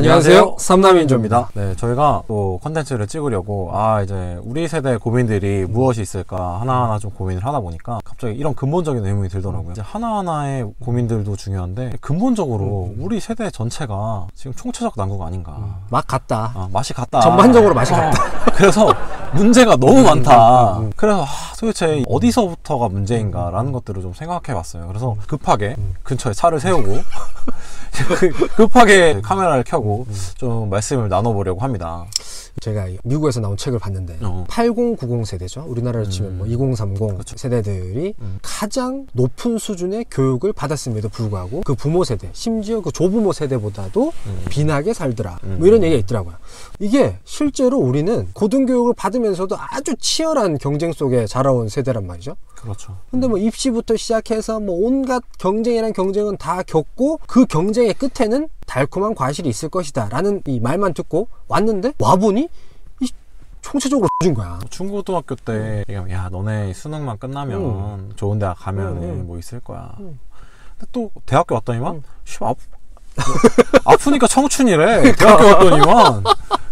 안녕하세요. 삼남인조입니다. 네, 저희가 또 컨텐츠를 찍으려고 이제 우리 세대 고민들이 무엇이 있을까 하나하나 좀 고민을 하다 보니까 갑자기 이런 근본적인 의문이 들더라고요. 이제 하나하나의 고민들도 중요한데 근본적으로 우리 세대 전체가 지금 총체적 난국 아닌가. 맛 같다. 맛이 같다. 전반적으로 맛이 같다. 그래서 문제가 너무 많다. 그래서 도대체 어디서부터가 문제인가라는 것들을 좀 생각해 봤어요. 그래서 급하게 근처에 차를 세우고 급하게 카메라를 켜고 좀 말씀을 나눠보려고 합니다. 제가 미국에서 나온 책을 봤는데 8090 세대죠. 우리나라로 치면 뭐 2030 그렇죠. 세대들이 가장 높은 수준의 교육을 받았음에도 불구하고 그 부모 세대, 심지어 그 조부모 세대보다도 빈하게 살더라. 뭐 이런 얘기가 있더라고요. 이게 실제로 우리는 고등교육을 받으면서도 아주 치열한 경쟁 속에 자라온 세대란 말이죠. 그렇죠. 근데 뭐 입시부터 시작해서 뭐 온갖 경쟁이란 경쟁은 다 겪고 그 경쟁의 끝에는 달콤한 과실이 있을 것이다 라는 이 말만 듣고 왔는데 와보니 이 총체적으로 준 거야. 중고등학교 때 야 너네 수능만 끝나면 좋은 대학 가면 뭐 있을 거야. 근데 또 대학교 왔더니만 아프니까 청춘이래. 대학교 왔더니만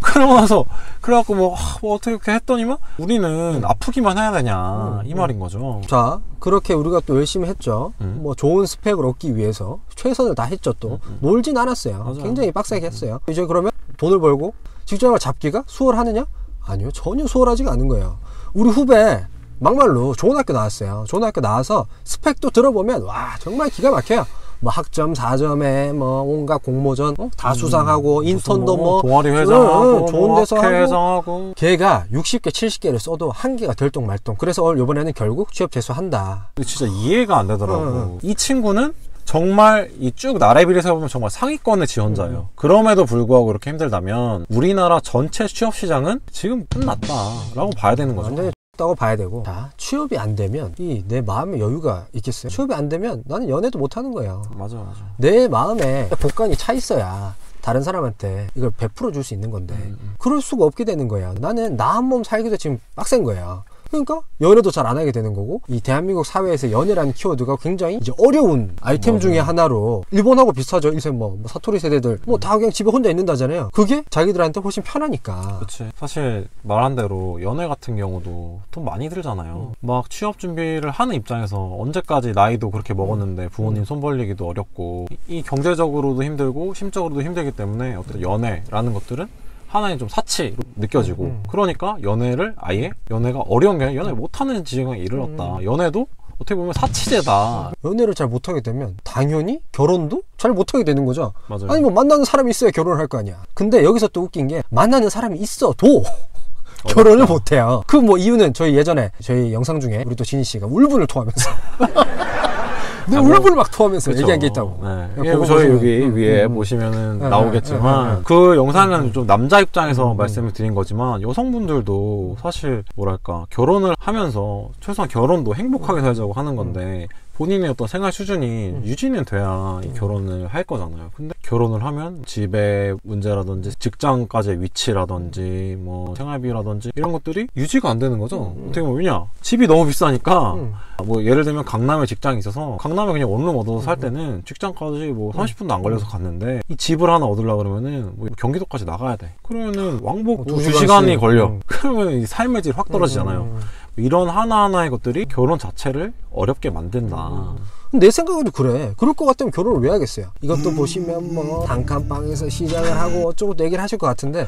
그러고 나서 그래갖고 뭐 어떻게 했더니만 우리는 아프기만 해야 되냐 이 말인 거죠. 자, 그렇게 우리가 또 열심히 했죠. 뭐 좋은 스펙을 얻기 위해서 최선을 다했죠. 또 놀진 않았어요. 맞아. 굉장히 빡세게 했어요. 이제 그러면 돈을 벌고 직장을 잡기가 수월하느냐? 아니요, 전혀 수월하지가 않은 거예요. 우리 후배 막말로 좋은 학교 나왔어요. 좋은 학교 나와서 스펙도 들어보면 와 정말 기가 막혀요. 뭐 학점 4점에 뭐 온갖 공모전 다 수상하고 인턴도 뭐 동아리 회장하고 좋은 데서 하고 회장하고 걔가 60개 70개를 써도 한 개가 들똥말똥. 그래서 이번에는 결국 취업 재수한다. 진짜 이해가 안 되더라고. 이 친구는 정말 이 쭉 나래 비례해서 보면 정말 상위권의 지원자예요. 그럼에도 불구하고 이렇게 힘들다면 우리나라 전체 취업 시장은 지금 끝났다라고 봐야 되는 거죠. 완전히 다고 봐야 되고. 자, 취업이 안 되면 이 내 마음에 여유가 있겠어요? 취업이 안 되면 나는 연애도 못 하는 거예요. 맞아. 내 마음에 복간이 차 있어야 다른 사람한테 이걸 베풀어 줄 수 있는 건데 그럴 수가 없게 되는 거야. 나는 나 한 몸 살기도 지금 빡센 거야. 그러니까 연애도 잘 안 하게 되는 거고, 이 대한민국 사회에서 연애라는 키워드가 굉장히 이제 어려운 아이템 중에 하나로, 일본하고 비슷하죠. 이제 뭐 사토리 세대들 뭐 다 그냥 집에 혼자 있는다잖아요. 그게 자기들한테 훨씬 편하니까. 그치. 사실 말한 대로 연애 같은 경우도 돈 많이 들잖아요. 막 취업 준비를 하는 입장에서 언제까지 나이도 그렇게 먹었는데 부모님 손 벌리기도 어렵고 이 경제적으로도 힘들고 심적으로도 힘들기 때문에 어떤 연애라는 것들은 하나의 좀 사치로 느껴지고 그러니까 연애가 어려운 게 아니라 연애를 못하는 지경에 이르렀다. 연애도 어떻게 보면 사치제다. 연애를 잘 못하게 되면 당연히 결혼도 잘 못하게 되는 거죠. 맞아요. 아니 뭐 만나는 사람이 있어야 결혼을 할 거 아니야. 근데 여기서 또 웃긴 게 만나는 사람이 있어도 결혼을 못해요. 그 뭐 이유는 저희 예전에 저희 영상 중에 우리 또 진희 씨가 울분을 토하면서 울분을 막 토하면서 그쵸. 얘기한 게 있다고. 네. 저희 여기 위에 보시면은 나오겠지만 그 영상은 좀 남자 입장에서 말씀을 드린 거지만 여성분들도 사실 뭐랄까 결혼을 하면서 최소한 결혼도 행복하게 살자고 하는 건데 본인의 어떤 생활 수준이 유지는 돼야 이 결혼을 할 거잖아요. 근데 결혼을 하면 집의 문제라든지 직장까지의 위치라든지 뭐 생활비라든지 이런 것들이 유지가 안 되는 거죠. 어떻게 보면 왜냐? 집이 너무 비싸니까 뭐 예를 들면 강남에 직장이 있어서 강남에 그냥 원룸 얻어서 살 때는 직장까지 뭐 30분도 안 걸려서 갔는데 이 집을 하나 얻으려고 그러면은 뭐 경기도까지 나가야 돼. 그러면은 왕복 2시간이 걸려. 그러면 이 삶의 질 확 떨어지잖아요. 이런 하나하나의 것들이 결혼 자체를 어렵게 만든다. 내 생각에도 그래. 그럴 것 같으면 결혼을 왜 하겠어요? 이것도 보시면 뭐 단칸방에서 시작을 하고 어쩌고 또 얘기를 하실 것 같은데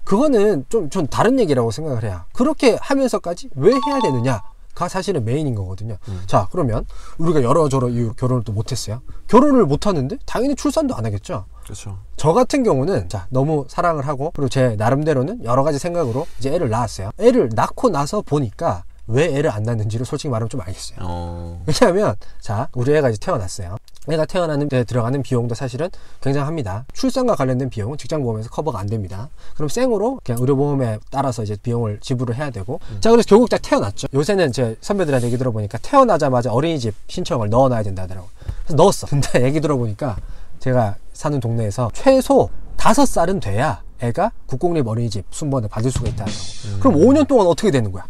그거는 좀 전 다른 얘기라고 생각을 해요. 그렇게 하면서까지 왜 해야 되느냐가 사실은 메인인 거거든요. 자, 그러면 우리가 여러저러 이유로 결혼을 또 못했어요. 결혼을 못하는데 당연히 출산도 안 하겠죠. 그렇죠. 저 같은 경우는 자 너무 사랑을 하고 그리고 제 나름대로는 여러 가지 생각으로 이제 애를 낳았어요. 애를 낳고 나서 보니까 왜 애를 안 낳는지를 솔직히 말하면 좀 알겠어요. 왜냐하면 자 우리 애가 이제 태어났어요. 애가 태어나는데 들어가는 비용도 사실은 굉장합니다. 출산과 관련된 비용은 직장보험에서 커버가 안 됩니다. 그럼 생으로 그냥 의료보험에 따라서 이제 비용을 지불을 해야 되고 자 그래서 결국 딱 태어났죠. 요새는 제 선배들한테 얘기 들어보니까 태어나자마자 어린이집 신청을 넣어놔야 된다 하더라고. 그래서 넣었어. 근데 얘기 들어보니까 제가 사는 동네에서 최소 5살은 돼야 애가 국공립 어린이집 순번을 받을 수가 있다 하더라고. 그럼 5년 동안 어떻게 되는 거야?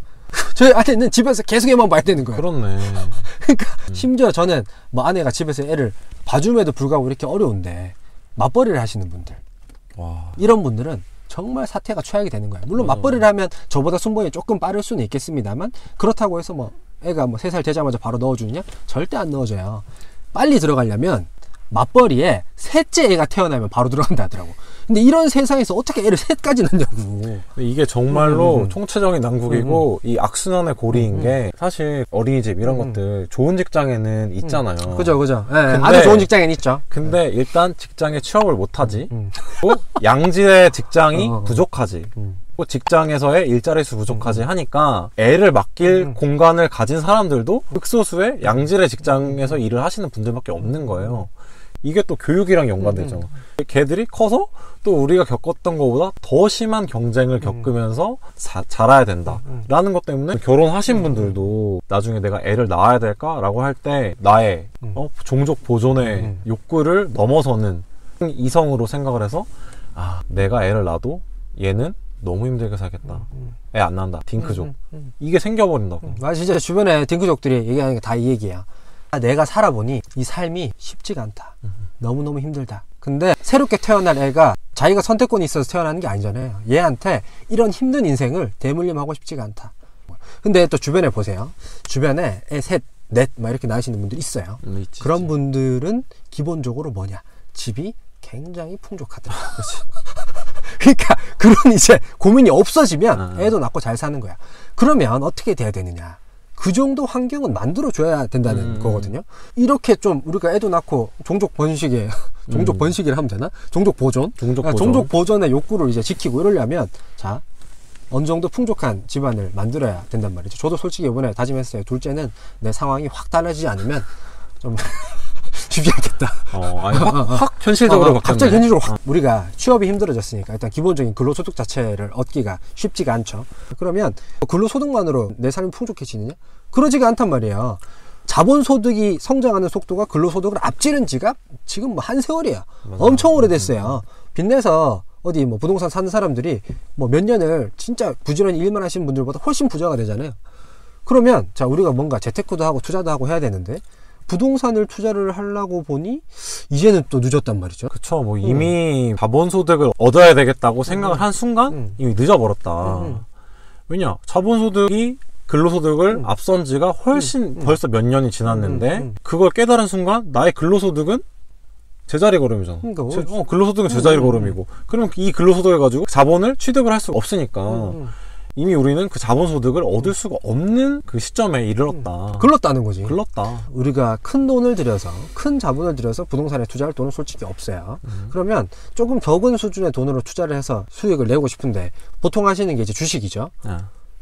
저희 아내는 집에서 계속 애만 봐야 되는 거예요. 그렇네. 그러니까 심지어 저는 뭐 아내가 집에서 애를 봐줌에도 불구하고 이렇게 어려운데 맞벌이를 하시는 분들 와. 이런 분들은 정말 사태가 최악이 되는 거예요. 물론 맞벌이를 하면 저보다 순번이 조금 빠를 수는 있겠습니다만 그렇다고 해서 뭐 애가 뭐 3살 되자마자 바로 넣어주느냐? 절대 안 넣어줘요. 빨리 들어가려면 맞벌이에 셋째 애가 태어나면 바로 들어간다 하더라고. 근데 이런 세상에서 어떻게 애를 셋까지 낳냐고. 이게 정말로 총체적인 난국이고 이 악순환의 고리인 게 사실 어린이집 이런 것들 좋은 직장에는 있잖아요. 그죠. 네, 아주 좋은 직장에는 있죠. 근데 일단 직장에 취업을 못하지. 또 양질의 직장이 부족하지. 또 직장에서의 일자리 수 부족하지 하니까 애를 맡길 공간을 가진 사람들도 극소수의 양질의 직장에서 일을 하시는 분들밖에 없는 거예요. 이게 또 교육이랑 연관되죠. 걔들이 커서 또 우리가 겪었던 것보다 더 심한 경쟁을 겪으면서 자라야 된다 라는 것 때문에 결혼하신 분들도 나중에 내가 애를 낳아야 될까? 라고 할 때 나의 종족 보존의 욕구를 넘어서는 이성으로 생각을 해서 아 내가 애를 낳아도 얘는 너무 힘들게 살겠다. 애 안 낳는다. 딩크족. 이게 생겨버린다고. 진짜 주변에 딩크족들이 얘기하는 게 다 이 얘기야. 내가 살아보니 이 삶이 쉽지가 않다. 너무너무 힘들다. 근데 새롭게 태어날 애가 자기가 선택권이 있어서 태어나는 게 아니잖아요. 얘한테 이런 힘든 인생을 대물림하고 싶지가 않다. 근데 또 주변에 보세요. 주변에 애 셋, 넷 막 이렇게 낳으시는 분들이 있어요. 그런 분들은 기본적으로 뭐냐? 집이 굉장히 풍족하더라. 그러니까 그런 이제 고민이 없어지면 애도 낳고 잘 사는 거야. 그러면 어떻게 돼야 되느냐? 그 정도 환경은 만들어줘야 된다는 거거든요. 이렇게 좀 우리가 애도 낳고 종족 번식에 종족 번식이라 하면 되나? 종족 보존? 종족 보존의 욕구를 이제 지키고 이러려면 자 어느 정도 풍족한 집안을 만들어야 된단 말이죠. 저도 솔직히 이번에 다짐했어요. 둘째는 내 상황이 확 달라지지 않으면 좀 쉽지 않겠다. 아니, 확 현실적으로 갑자기 현실적으로 확 우리가 취업이 힘들어졌으니까 일단 기본적인 근로소득 자체를 얻기가 쉽지가 않죠. 그러면 근로소득만으로 내 삶이 풍족해지느냐? 그러지가 않단 말이에요. 자본소득이 성장하는 속도가 근로소득을 앞지른 지가 지금 뭐 한 세월이야. 엄청 오래됐어요. 빚내서 어디 뭐 부동산 사는 사람들이 뭐 몇 년을 진짜 부지런히 일만 하시는 분들보다 훨씬 부자가 되잖아요. 그러면 자 우리가 뭔가 재테크도 하고 투자도 하고 해야 되는데 부동산을 투자를 하려고 보니 이제는 또 늦었단 말이죠. 그쵸. 뭐 이미 자본소득을 얻어야 되겠다고 생각을 한 순간 이미 늦어버렸다. 왜냐? 자본소득이 근로소득을 앞선 지가 훨씬 벌써 몇 년이 지났는데 그걸 깨달은 순간 나의 근로소득은 제자리 걸음이잖아. 그러니까 근로소득은 제자리 걸음이고 그럼 이 근로소득을 가지고 자본을 취득을 할 수가 없으니까 이미 우리는 그 자본소득을 얻을 수가 없는 그 시점에 이르렀다. 글렀다는 거지. 글렀다. 우리가 큰 돈을 들여서 큰 자본을 들여서 부동산에 투자할 돈은 솔직히 없어요. 그러면 조금 적은 수준의 돈으로 투자를 해서 수익을 내고 싶은데 보통 하시는 게 이제 주식이죠.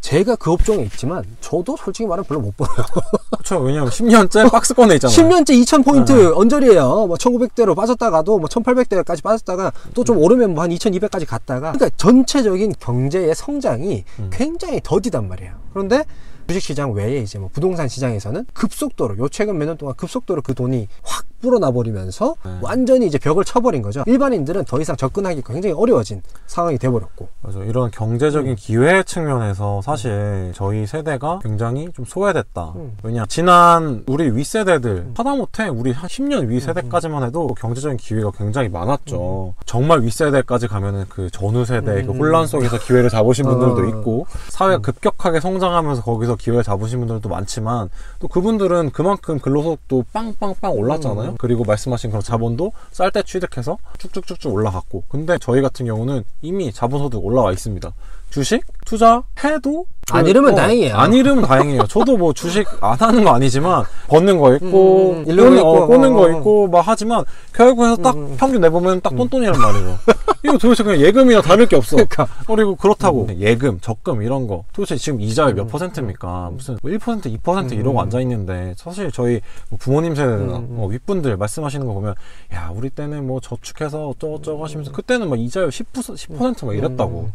제가 그 업종에 있지만 저도 솔직히 말하면 별로 못 벌어요. 그렇죠. 왜냐면 10년째 박스권에 있잖아요. 10년째 2000포인트 언저리예요. 뭐 1900대로 빠졌다가도 뭐 1800대까지 빠졌다가 또 좀 오르면 뭐 한 2200까지 갔다가 그러니까 전체적인 경제의 성장이 굉장히 더디단 말이에요. 그런데 주식시장 외에 이제 뭐 부동산 시장에서는 급속도로 요 최근 몇 년 동안 급속도로 그 돈이 확 불어나 버리면서 완전히 이제 벽을 쳐버린 거죠. 일반인들은 더 이상 접근하기가 굉장히 어려워진 상황이 돼버렸고. 맞아. 이런 경제적인 기회 측면에서 사실 저희 세대가 굉장히 좀 소외됐다. 왜냐 지난 우리 윗세대들 하다못해 우리 한 10년 윗세대까지만 해도 경제적인 기회가 굉장히 많았죠. 정말 윗세대까지 가면은 그 전후 세대의 그 혼란 속에서 기회를 잡으신 분들도 있고 사회가 급격하게 성장하면서 거기서 기회를 잡으신 분들도 많지만 또 그분들은 그만큼 근로소득도 빵빵빵 올랐잖아요. 그리고 말씀하신 그런 자본도 쌀 때 취득해서 쭉쭉쭉쭉 올라갔고 근데 저희 같은 경우는 이미 자본소득 올라와 있습니다. 주식 투자해도 안 잃으면 다행이에요. 안 잃으면 다행이에요. 저도 뭐 주식 안 하는 거 아니지만 버는 거 있고 꼬는 거 있고 막 하지만 결국에서 딱 평균 내보면 딱 똔똔이란 말이에요. 이거 도대체 그냥 예금이랑 다를 게 없어. 그러니까. 그리고 그렇다고 예금, 적금 이런 거 도대체 지금 이자율 몇 %입니까? 무슨 1%, 2% 이러고 앉아 있는데 사실 저희 부모님 세대나 윗분들 말씀하시는 거 보면 야 우리 때는 뭐 저축해서 어쩌고저쩌고 하시면서 그때는 막 이자율 10% 막 이랬다고.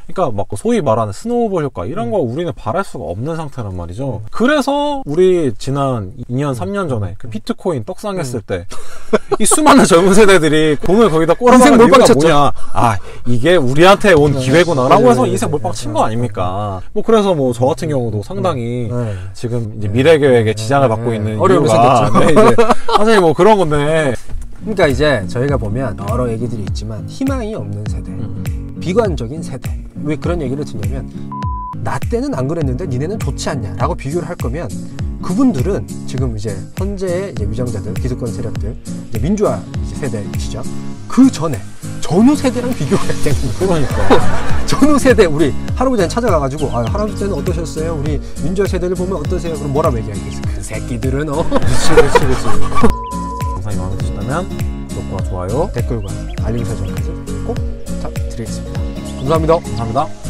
그러니까 막 소위 말하는 스노우볼 효과 이런 거 우리는 바랄 수가 없는 상태란 말이죠. 그래서 우리 지난 2년 3년 전에 그 비트코인 떡상했을 때 이 수많은 젊은 세대들이 돈을 거기다 꼬라박은 이유가 뭐냐. 아 이게 우리한테 온 기회구나 라고 해서 인생 몰빵 친 거 아닙니까. 뭐 그래서 뭐 저 같은 경우도 상당히 지금 이제 미래 계획에 지장을 받고 있는 어려움이 이유가 이제 사실 뭐 그런 건데 그러니까 이제 저희가 보면 여러 얘기들이 있지만 희망이 없는 세대, 비관적인 세대. 왜 그런 얘기를 듣냐면 나 때는 안 그랬는데 니네는 좋지 않냐 라고 비교를 할 거면 그분들은 지금 이제 현재의 이제 위장자들, 기득권 세력들, 이제 민주화 이제 세대시죠. 그 전에 전후 세대랑 비교해야 되는 거예요. 그러니까 전후 세대 우리 할아버지한테 찾아가가지고 아, 할아버지 때는 어떠셨어요? 우리 민주화 세대를 보면 어떠세요? 그럼 뭐라고 얘기하겠어? 그 새끼들은 그치. 영상이 마음에 드셨다면 구독과 좋아요, 댓글과 알림 설정까지 꼭 부탁드리겠습니다. 감사합니다. 감사합니다.